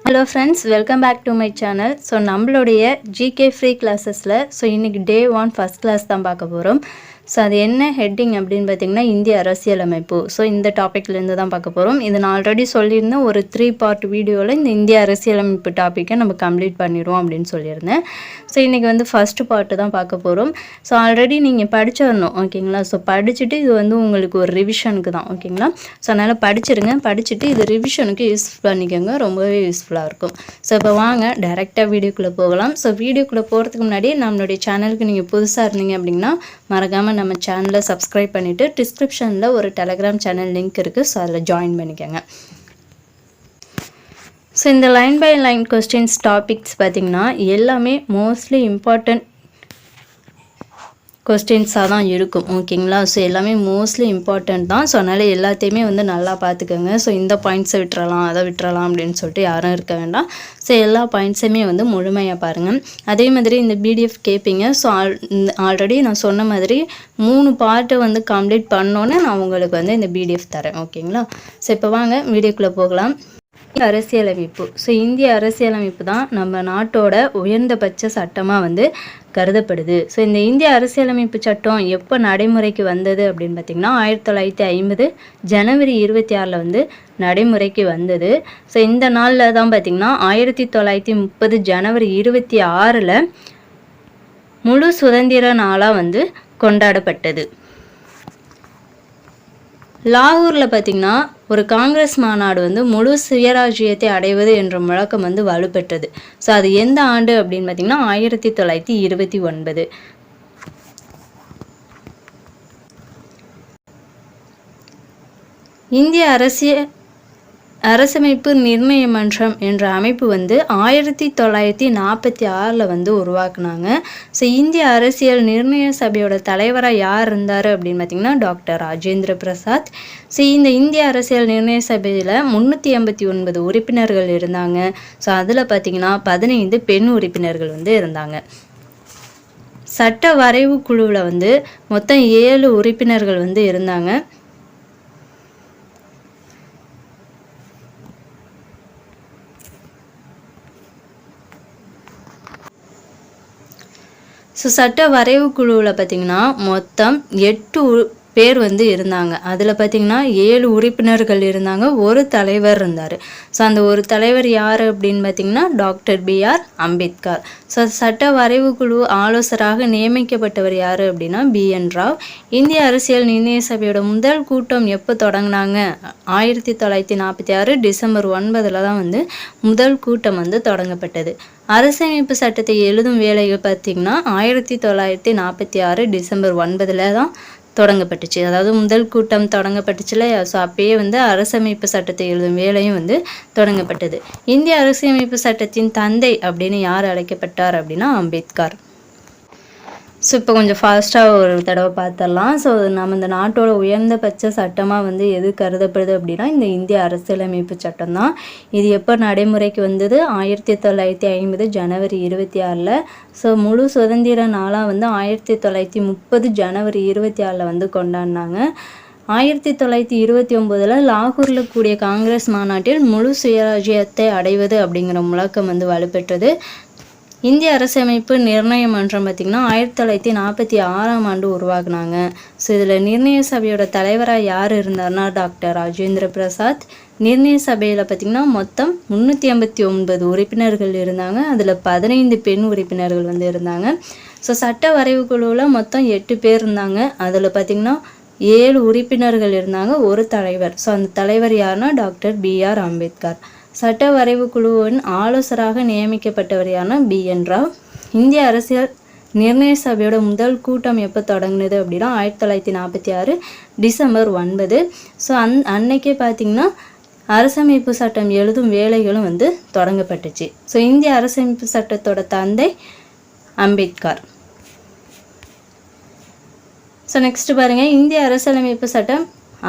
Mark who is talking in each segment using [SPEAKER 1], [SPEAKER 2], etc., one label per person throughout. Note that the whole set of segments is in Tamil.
[SPEAKER 1] Hello friends, welcome back to my channel. So நம்மளுடைய GK free classes-ல இன்னைக்கு day 1 first class தான் பார்க்க போகிறோம். ஸோ அது என்ன ஹெட்டிங் அப்படின்னு பார்த்தீங்கன்னா இந்திய அரசியலமைப்பு. ஸோ இந்த டாப்பிக்லேருந்து தான் பார்க்க போகிறோம். இது நான் ஆல்ரெடி சொல்லியிருந்தேன், ஒரு 3 part வீடியோவில் இந்த இந்திய அரசியலமைப்பு டாப்பிக்கை நம்ம கம்ப்ளீட் பண்ணிடுவோம் அப்படின்னு சொல்லியிருந்தேன். ஸோ இன்றைக்கி வந்து ஃபஸ்ட்டு பார்ட்டு தான் பார்க்க போகிறோம். ஸோ ஆல்ரெடி நீங்கள் படிச்சிடணும், ஓகேங்களா? ஸோ படிச்சுட்டு இது வந்து உங்களுக்கு ஒரு ரிவிஷனுக்கு தான், ஓகேங்களா? ஸோ அதனால் படிச்சிருங்க, படிச்சுட்டு இது ரிவிஷனுக்கு யூஸ் பண்ணிக்கோங்க, ரொம்பவே யூஸ்ஃபுல்லாக இருக்கும். ஸோ இப்போ வாங்க டைரெக்டாக வீடியோக்குள்ளே போகலாம். ஸோ வீடியோக்குள்ளே போகிறதுக்கு முன்னாடி நம்மளுடைய சேனலுக்கு நீங்கள் புதுசாக இருந்தீங்க அப்படின்னா மறக்காமல் நம்ம சேனலை சப்ஸ்கிரைப் பண்ணிவிட்டு டிஸ்கிரிப்ஷனில் ஒரு டெலகிராம் சேனல் லிங்க் இருக்குது, ஸோ அதில் ஜாயின் பண்ணிக்கோங்க. ஸோ இந்த line by line questions topics பார்த்திங்கன்னா எல்லாமே மோஸ்ட்லி இம்பார்ட்டண்ட் கொஸ்டின்ஸாக தான் இருக்கும், ஓகேங்களா? ஸோ எல்லாமே மோஸ்ட்லி இம்பார்ட்டண்ட் தான். ஸோ அதனால் எல்லாத்தையுமே வந்து நல்லா பார்த்துக்கோங்க. ஸோ இந்த பாயிண்ட்ஸை விட்டுறலாம், அதை விட்டுறலாம் அப்படின்னு சொல்லிட்டு யாரும் இருக்க வேண்டாம். ஸோ எல்லா பாயிண்ட்ஸையுமே வந்து முழுமையாக பாருங்கள். அதே மாதிரி இந்த பிடிஎஃப் கேட்பீங்க. ஸோ ஆல்ரெடி நான் சொன்ன மாதிரி 3 பார்ட்டை வந்து கம்ப்ளீட் பண்ணோன்னே நான் உங்களுக்கு வந்து இந்த பிடிஎஃப் தரேன், ஓகேங்களா? ஸோ இப்போ வாங்க வீடியோக்குள்ளே போகலாம். அரசியலமைப்பு. ஸோ இந்திய அரசியலமைப்பு தான் நம்ம நாட்டோட உயர்ந்தபட்ச சட்டமாக வந்து கருதப்படுது. ஸோ இந்த இந்திய அரசியலமைப்பு சட்டம் எப்போ நடைமுறைக்கு வந்தது அப்படின்னு பார்த்திங்கன்னா 1950 ஜனவரி 26 வந்து நடைமுறைக்கு வந்தது. ஸோ இந்த நாளில் தான் பார்த்திங்கன்னா 1930 ஜனவரி 26 முழு சுதந்திர நாளாக வந்து கொண்டாடப்பட்டது. லாகூரில் பார்த்திங்கன்னா ஒரு காங்கிரஸ் மாநாடு வந்து முழு சுயராஜ்யத்தை அடைவது என்ற முழக்கம் வந்து வலுப்பெற்றது. ஸோ அது எந்த ஆண்டு அப்படின்னு பார்த்திங்கன்னா 1929. இந்திய அரசமைப்பு நிர்ணய மன்றம் என்ற அமைப்பு வந்து 1946 வந்து உருவாக்குனாங்க. ஸோ இந்திய அரசியல் நிர்ணய சபையோட தலைவராக யார் இருந்தார் அப்படின்னு பார்த்திங்கன்னா டாக்டர் ராஜேந்திர பிரசாத். ஸோ இந்த இந்திய அரசியல் நிர்ணய சபையில் 389 உறுப்பினர்கள் இருந்தாங்க. ஸோ அதில் பார்த்திங்கன்னா 15 பெண் உறுப்பினர்கள் வந்து இருந்தாங்க. சட்ட வரைவு குழுவில் வந்து மொத்தம் 7 உறுப்பினர்கள் வந்து இருந்தாங்க. ஸோ சட்ட வரைவு குழுவில் பார்த்திங்கன்னா மொத்தம் 8 பேர் வந்து இருந்தாங்க. அதில் பார்த்திங்கன்னா 7 உறுப்பினர்கள் இருந்தாங்க, ஒரு தலைவர் இருந்தார். ஸோ அந்த ஒரு தலைவர் யார் அப்படின்னு பார்த்திங்கன்னா டாக்டர் BR அம்பேத்கர். ஸோ சட்ட வரைவு குழு ஆலோசகராக நியமிக்கப்பட்டவர் யார் அப்படின்னா BN ராவ். இந்திய அரசியல் நிர்ணய சபையோட முதல் கூட்டம் எப்போ தொடங்கினாங்க? 1946 டிசம்பர் 9 தான் வந்து முதல் கூட்டம் வந்து தொடங்கப்பட்டது. அரசமைப்பு சட்டத்தை எழுதும் வேலைகள் பார்த்திங்கன்னா 1946 டிசம்பர் 9 தான் தொடங்கப்பட்டுச்சு. அதாவது முதல் கூட்டம் தொடங்கப்பட்டுச்சுல. ஸோ அப்பயே வந்து அரசமைப்பு சட்டத்தை எழுதும் வேலையும் வந்து தொடங்கப்பட்டது. இந்திய அரசியலமைப்பு சட்டத்தின் தந்தை அப்படின்னு யார் அழைக்கப்பட்டார் அப்படின்னா அம்பேத்கர். ஸோ இப்போ கொஞ்சம் ஃபாஸ்ட்டாக ஒரு தடவை பார்த்துடலாம். ஸோ நம்ம இந்த நாட்டோட உயர்ந்தபட்ச சட்டமாக வந்து எது கருதப்படுது அப்படின்னா இந்த இந்திய அரசியலமைப்பு சட்டம் தான். இது எப்போ நடைமுறைக்கு வந்தது? 1950 ஜனவரி 26. ஸோ முழு சுதந்திர நாளாக வந்து 1930 ஜனவரி 26 வந்து கொண்டாடினாங்க. 1929 லாகூரில் கூடிய காங்கிரஸ் மாநாட்டில் முழு சுயராஜ்யத்தை அடைவது அப்படிங்கிற முழக்கம் வந்து வலுப்பெற்றது. இந்திய அரசமைப்பு நிர்ணய மன்றம் பார்த்திங்கன்னா 1946 உருவாக்குனாங்க. ஸோ இதில் நிர்ணய சபையோட தலைவராக யார் இருந்தார்னா டாக்டர் ராஜேந்திர பிரசாத். நிர்ணய சபையில் பார்த்திங்கன்னா மொத்தம் 389 உறுப்பினர்கள் இருந்தாங்க. அதில் 15 பெண் உறுப்பினர்கள் வந்து இருந்தாங்க. ஸோ சட்ட வரைவு குழுவில் மொத்தம் 8 பேர் இருந்தாங்க. அதில் பார்த்திங்கன்னா 7 உறுப்பினர்கள் இருந்தாங்க, ஒரு தலைவர். ஸோ அந்த தலைவர் யாருன்னா டாக்டர் BR அம்பேத்கர். சட்ட வரைவு குழுவின் ஆலோசகராக நியமிக்கப்பட்டவர் யாருன்னா BN ராவ். இந்திய அரசியல் நிர்ணய சபையோட முதல் கூட்டம் எப்போ தொடங்கினது அப்படின்னா 1946 டிசம்பர் 9. ஸோ அன்னைக்கே பார்த்திங்கன்னா அரசமைப்பு சட்டம் எழுதும் வேலைகளும் வந்து தொடங்கப்பட்டுச்சு. ஸோ இந்திய அரசமைப்பு சட்டத்தோட தந்தை அம்பேத்கர். ஸோ நெக்ஸ்ட் பாருங்கள், இந்திய அரசியலமைப்பு சட்டம்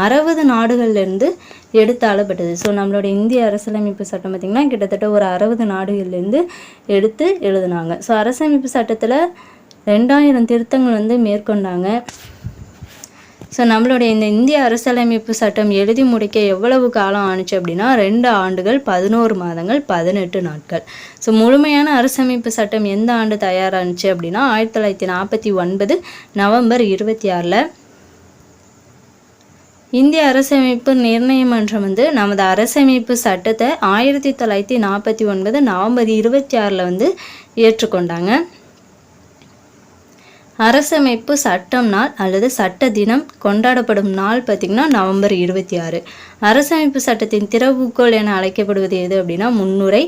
[SPEAKER 1] 60 நாடுகள்லேருந்து எடுத்து ஆளப்பட்டது. ஸோ நம்மளோட இந்திய அரசியலமைப்பு சட்டம் பார்த்திங்கன்னா கிட்டத்தட்ட ஒரு 60 நாடுகள்லேருந்து எடுத்து எழுதுனாங்க. ஸோ அரசமைப்பு சட்டத்தில் 2000 திருத்தங்கள் வந்து மேற்கொண்டாங்க. ஸோ நம்மளுடைய இந்த இந்திய அரசியலமைப்பு சட்டம் எழுதி முடிக்க எவ்வளவு காலம் ஆணுச்சு அப்படின்னா 2 ஆண்டுகள் 11 மாதங்கள் 18 நாட்கள். ஸோ முழுமையான அரசமைப்பு சட்டம் எந்த ஆண்டு தயாரானுச்சு அப்படின்னா 1949 நவம்பர் 26. இந்திய அரசமைப்பு நிர்ணய மன்றம் வந்து நமது அரசமைப்பு சட்டத்தை 1949 நவம்பர் 26 ஏற்றுக்கொண்டாங்க. அரசமைப்பு சட்டம் நாள் அல்லது சட்ட தினம் கொண்டாடப்படும் நாள் பார்த்திங்கன்னா நவம்பர் 26. அரசமைப்பு சட்டத்தின் திறவுகோல் என அழைக்கப்படுவது எது அப்படின்னா முன்னுரை.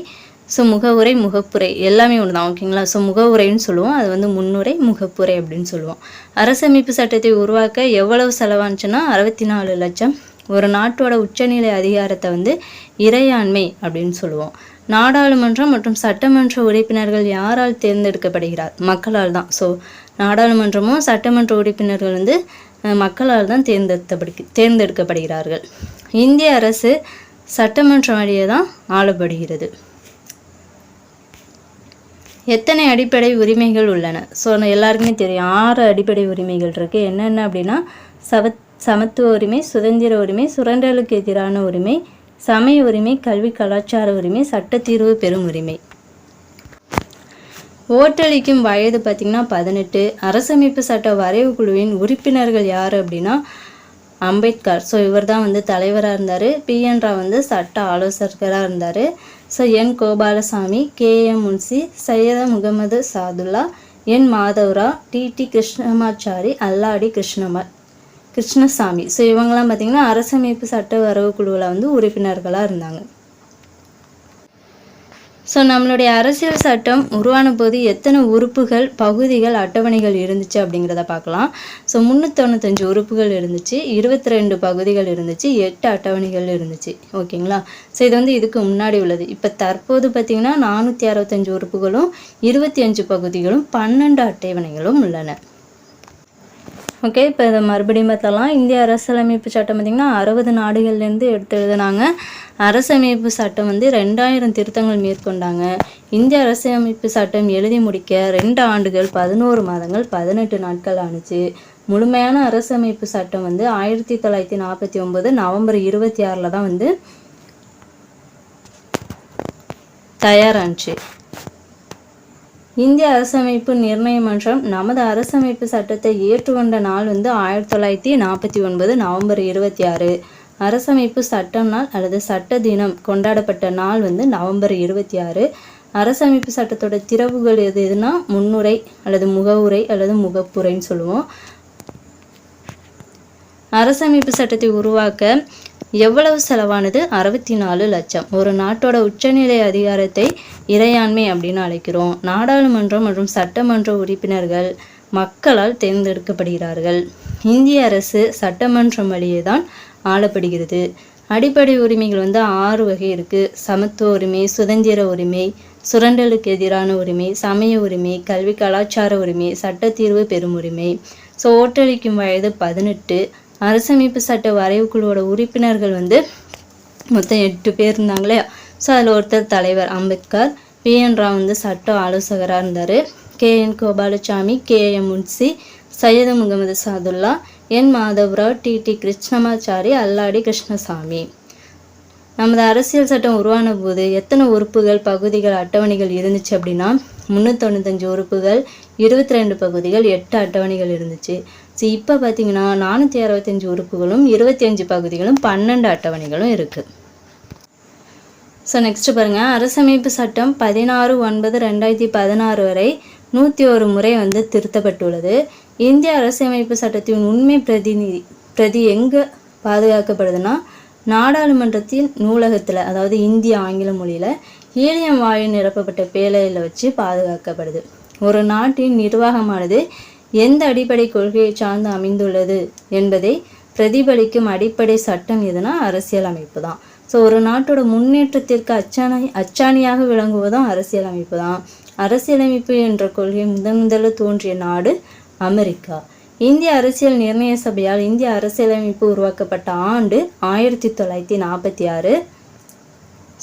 [SPEAKER 1] ஸோ முகவுரை முகப்புரை எல்லாமே ஒன்று தான், ஓகேங்களா. ஸோ முகவுரைன்னு சொல்லுவோம், அது முன்னுரை முகப்புரை அப்படின்னு சொல்லுவோம். அரசமைப்பு சட்டத்தை உருவாக்க எவ்வளவு செலவானுச்சுன்னா 64 லட்சம். ஒரு நாட்டோட உச்சநிலை அதிகாரத்தை இறையாண்மை அப்படின்னு சொல்லுவோம். நாடாளுமன்றம் மற்றும் சட்டமன்ற உறுப்பினர்கள் யாரால் தேர்ந்தெடுக்கப்படுகிறார்? மக்களால் தான். ஸோ நாடாளுமன்றமும் சட்டமன்ற உறுப்பினர்கள் மக்களால் தான் தேர்ந்தெடுக்கப்படுகிறார்கள். இந்திய அரசு சட்டமன்றம் வழியே தான் ஆளப்படுகிறது. எத்தனை அடிப்படை உரிமைகள் உள்ளன? ஸோ எல்லாருக்குமே தெரியும் 6 அடிப்படை உரிமைகள் இருக்குது. என்னென்ன அப்படின்னா சமத்துவ உரிமை, சுதந்திர உரிமை, சுரண்டலுக்கு எதிரான உரிமை, சமய உரிமை, கல்வி கலாச்சார உரிமை, சட்டத்தீர்வு பெறும் உரிமை. ஓட்டளிக்கும் வயது பார்த்திங்கன்னா 18. அரசமைப்பு சட்ட வரைவு குழுவின் உறுப்பினர்கள் யார் அப்படின்னா அம்பேத்கர். ஸோ இவர் தான் தலைவராக இருந்தார். PN ராவ் சட்ட ஆலோசகராக இருந்தார். So N Gopalaswami, KM Munshi, Syed Mohammed Saadulla, N Madhavrao, TT Krishnamachari, Alladi Krishnaswamy. So இவங்கெல்லாம் பார்த்திங்கன்னா அரசமைப்பு சட்ட வரவு குழுவில் உறுப்பினர்களாக இருந்தாங்க. ஸோ நம்மளுடைய அரசியல் சட்டம் உருவான போது எத்தனை உறுப்புகள், பகுதிகள், அட்டவணைகள் இருந்துச்சு அப்படிங்கிறத பார்க்கலாம். ஸோ 395 உறுப்புகள் இருந்துச்சு, 22 பகுதிகள் இருந்துச்சு, 8 அட்டவணைகள் இருந்துச்சு, ஓகேங்களா. ஸோ இது இதுக்கு முன்னாடி உள்ளது. இப்போ தற்போது பார்த்திங்கன்னா 465 உறுப்புகளும் 25 பகுதிகளும் 12 அட்டவணைகளும் உள்ளன. ஓகே, இப்போ இதை மறுபடியும் பார்த்தலாம். இந்திய அரசியலமைப்பு சட்டம் பார்த்திங்கன்னா 60 நாடுகள்லேருந்து எடுத்து எழுதுனாங்க. அரசமைப்பு சட்டம் 2000 திருத்தங்கள் மேற்கொண்டாங்க. இந்திய அரசியலமைப்பு சட்டம் எழுதி முடிக்க 2 ஆண்டுகள் 11 மாதங்கள் 18 நாட்கள் ஆணுச்சு. முழுமையான அரசமைப்பு சட்டம் 1949 நவம்பர் 26 தான் தயாரானுச்சு. இந்திய அரசமைப்பு நிர்ணய மன்றம் நமது அரசமைப்பு சட்டத்தை ஏற்றுக்கொண்ட நாள் 1949 நவம்பர் 26. அரசமைப்பு சட்டம் நாள் அல்லது சட்ட தினம் கொண்டாடப்பட்ட நாள் நவம்பர் 26. அரசமைப்பு சட்டத்தோட திறவுகள் எதுனா முன்னுரை அல்லது முகவுரை அல்லது முகப்புரைன்னு சொல்லுவோம். அரசமைப்பு சட்டத்தை உருவாக்க எவ்வளவு செலவானது? 64 லட்சம். ஒரு நாட்டோட உச்சநிலை அதிகாரத்தை இறையாண்மை அப்படின்னு அழைக்கிறோம். நாடாளுமன்றம் மற்றும் சட்டமன்ற உறுப்பினர்கள் மக்களால் தேர்ந்தெடுக்கப்படுகிறார்கள். இந்திய அரசு சட்டமன்றம் வழியே தான் ஆளப்படுகிறது. அடிப்படை உரிமைகள் 6 வகை இருக்குது. சமத்துவ உரிமை, சுதந்திர உரிமை, சுரண்டலுக்கு எதிரான உரிமை, சமய உரிமை, கல்வி கலாச்சார உரிமை, சட்டத்தீர்வு பெறும் உரிமை. ஸோ ஓட்டளிக்கும் வயது 18. அரசமைப்பு சட்ட வரைவு குழுவோட உறுப்பினர்கள் மொத்தம் 8 பேர் இருந்தாங்களே. ஸோ அதில் ஒருத்தர் தலைவர் அம்பேத்கர். PN ராவ் சட்ட ஆலோசகராக இருந்தார். KN Gopalaswamy, KM Munshi, Syed Mohammed Saadulla, N Madhavrao, TT Krishnamachari, Alladi Krishnasamy. நமது அரசியல் சட்டம் உருவான போது எத்தனை உறுப்புகள், பகுதிகள், அட்டவணைகள் இருந்துச்சு அப்படின்னா 395 உறுப்புகள், 22 பகுதிகள், 8 அட்டவணைகள் இருந்துச்சு. ஸோ இப்போ பார்த்தீங்கன்னா 465 உறுப்புகளும் 25 பகுதிகளும் 12 அட்டவணைகளும் இருக்குது. ஸோ நெக்ஸ்ட் பாருங்கள், அரசமைப்பு சட்டம் 16/9/2016 வரை 101 முறை திருத்தப்பட்டுள்ளது. இந்திய அரசமைப்பு சட்டத்தின் உண்மை பிரதி எங்கே பாதுகாக்கப்படுதுன்னா நாடாளுமன்றத்தின் நூலகத்தில், அதாவது இந்திய ஆங்கில மொழியில் ஹீலியம் வாயு நிரப்பப்பட்ட பேழையில் வச்சு பாதுகாக்கப்படுது. ஒரு நாட்டின் நிர்வாகமானது எந்த அடிப்படை கொள்கையை சார்ந்து அமைந்துள்ளது என்பதை பிரதிபலிக்கும் அடிப்படை சட்டம் எதுனா அரசியல் அமைப்பு தான். ஸோ ஒரு நாட்டோட முன்னேற்றத்திற்கு அச்சாணியாக விளங்குவதும் அரசியல் அமைப்பு தான். அரசியலமைப்பு என்ற கொள்கை முதலில் தோன்றிய நாடு அமெரிக்கா. இந்திய அரசியல் நிர்ணய சபையால் இந்திய அரசியலமைப்பு உருவாக்கப்பட்ட ஆண்டு 1946.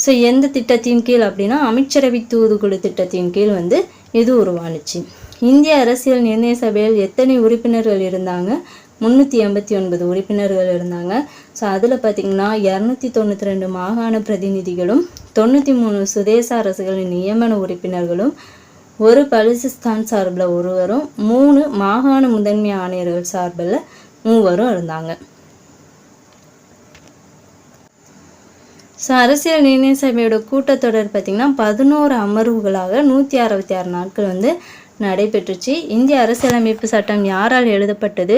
[SPEAKER 1] ஸோ எந்த திட்டத்தின் கீழ் அப்படின்னா அமைச்சரவை தூதுக்குழு திட்டத்தின் கீழ் இது உருவானுச்சு. இந்திய அரசியல் நிர்ணய சபையில் எத்தனை உறுப்பினர்கள் இருந்தாங்க? 389 உறுப்பினர்கள் இருந்தாங்க. ஸோ அதில் பார்த்திங்கன்னா 292 மாகாண பிரதிநிதிகளும் 93 சுதேச அரசுகளின் நியமன உறுப்பினர்களும், ஒரு பலுசிஸ்தான் சார்பில் ஒருவரும், 3 மாகாண முதன்மை ஆணையர்கள் சார்பில் 3 இருந்தாங்க. ஸோ அரசியல் நிர்ணய சபையோட கூட்டத்தொடர் பார்த்திங்கன்னா 11 அமர்வுகளாக 166 நாட்கள் வந்து நடைபெற்றுச்சு. இந்திய அரசியலமைப்பு சட்டம் யாரால் எழுதப்பட்டது?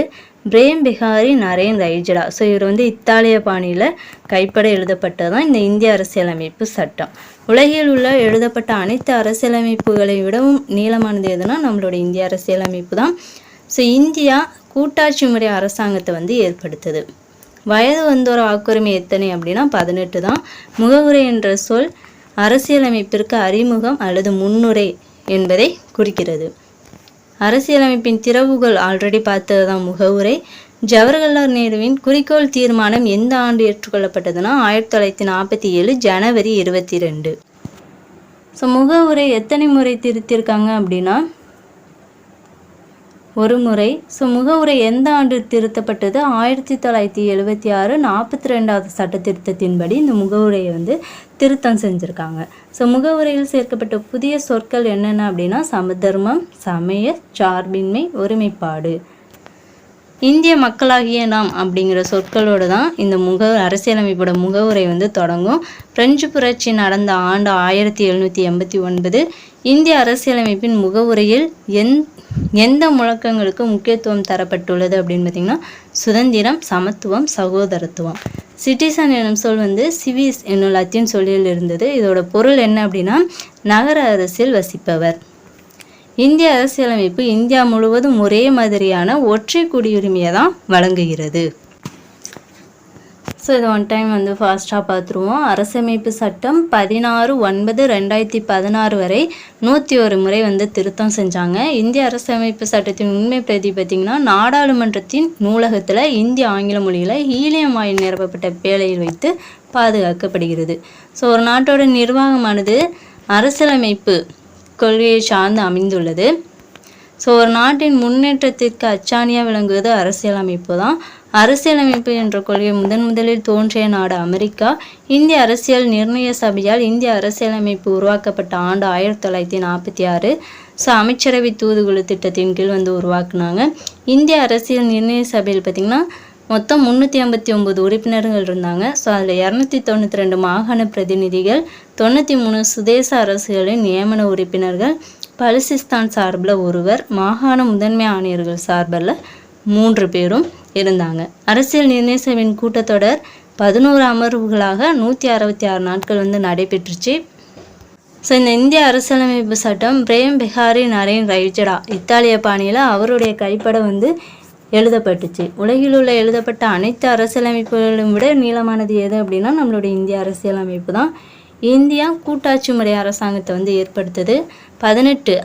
[SPEAKER 1] பிரேம் பிகாரி நரேன் ரைஜடா. ஸோ இவர் வந்து இத்தாலிய பாணியில் கைப்பட எழுதப்பட்டது தான் இந்த இந்திய அரசியலமைப்பு சட்டம். உலகில் உள்ள எழுதப்பட்ட அனைத்து அரசியலமைப்புகளை விடவும் நீளமானது எதுனா நம்மளோட இந்திய அரசியலமைப்பு தான். ஸோ இந்தியா கூட்டாட்சி முறை அரசாங்கத்தை வந்து ஏற்படுத்துது. வயது வந்தோர் வாக்குரிமை எத்தனை அப்படின்னா 18 தான். முகவுரை என்ற சொல் அரசியலமைப்பிற்கு அறிமுகம் அல்லது முன்னுரை என்பதை குறிக்கிறது. அரசியலமைப்பின் திறவுகள் ஆல்ரெடி பார்த்தது தான் முகவுரை. ஜவஹர்லால் நேருவின் குறிக்கோள் தீர்மானம் எந்த ஆண்டு ஏற்றுக்கொள்ளப்பட்டதுன்னா 1947 ஜனவரி 22. ஸோ முகவுரை எத்தனை முறை திருத்திருக்காங்க அப்படின்னா ஒரு முறை. ஸோ முகவுரை எந்த ஆண்டு திருத்தப்பட்டது? 1976 42வது சட்ட திருத்தத்தின்படி இந்த முகவுரையை வந்து திருத்தம் செஞ்சுருக்காங்க. ஸோ முகவுரையில் சேர்க்கப்பட்ட புதிய சொற்கள் என்னென்ன அப்படின்னா சமதர்மம், சமய சார்பின்மை, ஒருமைப்பாடு. இந்திய மக்களாகிய நாம் அப்படிங்கிற சொற்களோடு தான் இந்த அரசியலமைப்போட முகவுரை வந்து தொடங்கும். பிரெஞ்சு புரட்சி நடந்த ஆண்டு 1789. இந்திய அரசியலமைப்பின் முகவுரையில் எந்த முழக்கங்களுக்கு முக்கியத்துவம் தரப்பட்டுள்ளது அப்படின்னு பார்த்திங்கன்னா சுதந்திரம், சமத்துவம், சகோதரத்துவம். சிட்டிசன் என்னும் சொல் வந்து சிவிஸ் என்னும் லத்தீன் சொல்லில் இருந்தது. இதோட பொருள் என்ன அப்படின்னா நகர அரசில் வசிப்பவர். இந்திய அரசியலமைப்பு இந்தியா முழுவதும் ஒரே மாதிரியான ஒற்றை குடியுரிமையை தான் வழங்குகிறது. ஸோ இது ஒன் டைம் வந்து ஃபாஸ்ட்டாக பார்த்துருவோம். அரசமைப்பு சட்டம் 16/9/2016 வரை 101 முறை வந்து திருத்தம் செஞ்சாங்க. இந்திய அரசமைப்பு சட்டத்தின் உண்மை பிரதி பார்த்திங்கன்னா நாடாளுமன்றத்தின் நூலகத்தில் இந்திய ஆங்கில மொழியில் ஹீலியம் வாயில் நிரப்பப்பட்ட பேழையில் வைத்து பாதுகாக்கப்படுகிறது. ஸோ ஒரு நாட்டோட நிர்வாகமானது அரசியலமைப்பு கொள்கையை சார்ந்து அமைந்துள்ளது. ஸோ ஒரு நாட்டின் முன்னேற்றத்திற்கு அச்சாணியாக விளங்குவது அரசியலமைப்பு தான். அரசியலமைப்பு என்ற கொள்கை முதலில் தோன்றிய நாடு அமெரிக்கா. இந்திய அரசியல் நிர்ணய சபையால் இந்திய அரசியலமைப்பு உருவாக்கப்பட்ட ஆண்டு 1946. ஸோ அமைச்சரவை தூதுக்குழு திட்டத்தின் கீழ் வந்து உருவாக்குனாங்க. இந்திய அரசியல் நிர்ணய சபையில் பார்த்திங்கன்னா மொத்தம் 389 உறுப்பினர்கள் இருந்தாங்க. ஸோ அதில் 292 மாகாண பிரதிநிதிகள், 93 சுதேச அரசுகளின் நியமன உறுப்பினர்கள், பலுசிஸ்தான் சார்பில் ஒருவர், மாகாண முதன்மை ஆணையர்கள் சார்பில் 3 பேரும் இருந்தாங்க. அரசியல் நிர்ணய சபையின் கூட்டத்தொடர் 11 அமர்வுகளாக 166 நாட்கள் வந்து நடைபெற்றுச்சு. ஸோ இந்த இந்திய அரசியலமைப்பு சட்டம் பிரேம் பிகாரி நரேன் ரைஜடா இத்தாலிய பாணியில் அவருடைய கைப்பட வந்து எழுதப்பட்டுச்சு. உலகில் உள்ள எழுதப்பட்ட அனைத்து அரசியலமைப்புகளும் விட நீளமானது எது அப்படின்னா நம்மளுடைய இந்திய அரசியலமைப்பு தான். இந்தியா கூட்டாட்சி முறை அரசாங்கத்தை வந்து ஏற்படுத்துது. 18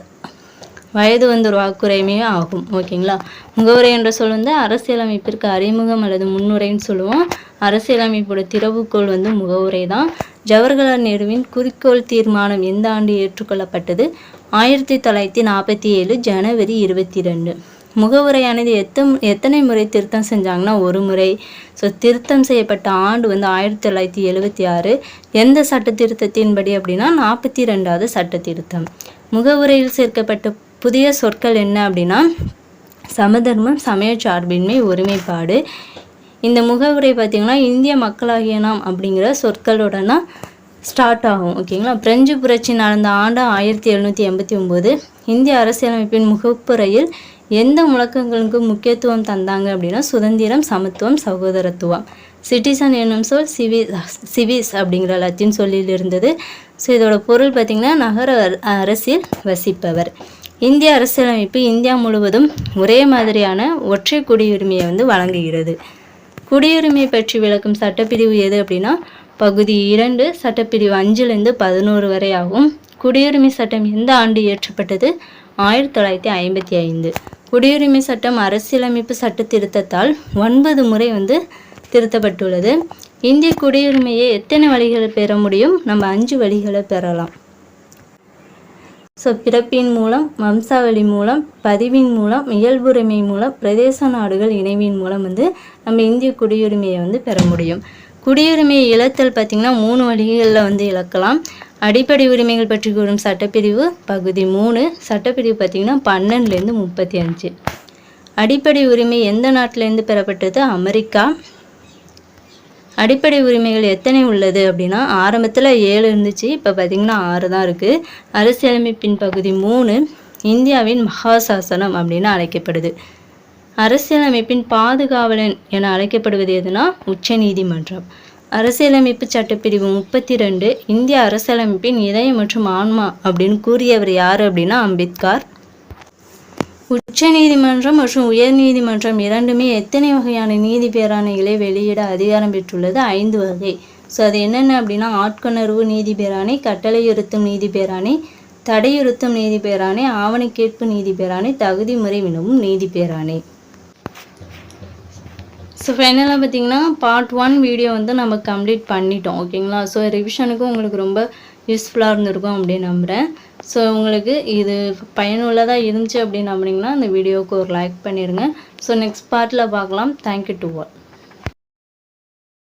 [SPEAKER 1] வயது வந்து ஒரு வாக்குரிமையும் ஆகும். ஓகேங்களா. முகவுரை என்ற சொல் வந்து அரசியலமைப்பிற்கு அறிமுகம் அல்லது முன்னுரைன்னு சொல்லுவோம். அரசியலமைப்போட திறவுகோள் வந்து முகவுரை தான். ஜவஹர்லால் நேருவின் குறிக்கோள் தீர்மானம் எந்த ஆண்டு ஏற்றுக்கொள்ளப்பட்டது? 1947 ஜனவரி 22. முகவுரையானது எத்தனை முறை திருத்தம் செஞ்சாங்கன்னா ஒரு முறை. ஸோ திருத்தம் செய்யப்பட்ட ஆண்டு வந்து 1976. எந்த சட்ட திருத்தத்தின்படி அப்படின்னா 42வது சட்ட திருத்தம். முகவுரையில் சேர்க்கப்பட்ட புதிய சொற்கள் என்ன அப்படின்னா சமதர்மம், சமய சார்பின்மை, ஒருமைப்பாடு. இந்த முகவுரை பார்த்திங்கன்னா இந்திய மக்களாகிய நாம் அப்படிங்கிற சொற்களோடனா ஸ்டார்ட் ஆகும். ஓகேங்களா. பிரெஞ்சு புரட்சி நடந்த ஆண்டு 1789. இந்திய அரசியலமைப்பின் முகப்புரையில் எந்த முழக்கங்களுக்கு முக்கியத்துவம் தந்தாங்க அப்படின்னா சுதந்திரம், சமத்துவம், சகோதரத்துவம். சிட்டிசன் என்னும் சொல் சிவிஸ் அப்படிங்கிற லத்தீன் சொல்லில் இருந்தது. ஸோ இதோட பொருள் பார்த்திங்கன்னா நகர அரசில் வசிப்பவர். இந்திய அரசியலமைப்பு இந்தியா முழுவதும் ஒரே மாதிரியான ஒற்றை குடியுரிமையை வந்து வழங்குகிறது. குடியுரிமை பற்றி விளக்கும் சட்டப்பிரிவு எது அப்படின்னா பகுதி 2 சட்டப்பிரிவு 5லேருந்து 11 வரை ஆகும். குடியுரிமை சட்டம் எந்த ஆண்டு இயற்றப்பட்டது? 1955. குடியுரிமை சட்டம் அரசியலமைப்பு சட்ட திருத்தத்தால் 9 முறை வந்து திருத்தப்பட்டுள்ளது. இந்திய குடியுரிமையை எத்தனை வழிகளை பெற முடியும்? நம்ம 5 வழிகளை பெறலாம். ஸோ பிறப்பின் மூலம், வம்சாவளி மூலம், பதிவின் மூலம், இயல்புரிமை மூலம், பிரதேச நாடுகள் இணைவின் மூலம் வந்து நம்ம இந்திய குடியுரிமையை வந்து பெற முடியும். குடியுரிமையை இழத்தல் பார்த்திங்கன்னா 3 வழிகளில் வந்து இழக்கலாம். அடிப்படை உரிமைகள் பற்றி கூறும் சட்டப்பிரிவு பகுதி 3, சட்டப்பிரிவு பார்த்திங்கன்னா 12லேருந்து 35. அடிப்படை உரிமை எந்த நாட்டிலேருந்து பெறப்பட்டது? அமெரிக்கா. அடிப்படை உரிமைகள் எத்தனை உள்ளது அப்படின்னா ஆரம்பத்தில் 7 இருந்துச்சு, இப்போ பார்த்திங்கன்னா 6 தான் இருக்குது. அரசியலமைப்பின் பகுதி 3 இந்தியாவின் மகாசாசனம் அப்படின்னு அழைக்கப்படுது. அரசியலமைப்பின் பாதுகாவலன் என அழைக்கப்படுவது எதுனா உச்ச நீதிமன்றம். அரசியலமைப்பு சட்டப்பிரிவு 32 இந்திய அரசியலமைப்பின் இதயம் மற்றும் ஆன்மா அப்படின்னு கூறியவர் யார் அப்படின்னா அம்பேத்கர். உச்ச நீதிமன்றம் மற்றும் உயர் நீதிமன்றம் இரண்டுமே எத்தனை வகையான நீதி பேராணைகளை வெளியிட அதிகாரம் பெற்றுள்ளது? 5 வகை. ஸோ அது என்னென்ன அப்படின்னா ஆட்கொணர்வு நீதி பேராணை, கட்டளையுறுத்தும் நீதி பேராணை, தடையுறுத்தும் நீதி பேராணை, ஆவண கேட்பு நீதி பேராணை, தகுதி முறை வினவும் நீதி பேராணை. ஸோ ஃபைனலாக பார்த்தீங்கன்னா பார்ட் 1 வீடியோ வந்து நம்ம கம்ப்ளீட் பண்ணிட்டோம். ஓகேங்களா? ஸோ ரிவிஷனுக்கும் உங்களுக்கு ரொம்ப யூஸ்ஃபுல்லாக இருந்திருக்கும் அப்படின்னு நம்புகிறேன். ஸோ உங்களுக்கு இது பயனுள்ளதாக இருந்துச்சு அப்படின்னு நம்புனீங்கன்னா அந்த வீடியோவுக்கு ஒரு லைக் பண்ணிடுங்க. ஸோ நெக்ஸ்ட் பார்ட்டில் பார்க்கலாம். Thank you to all.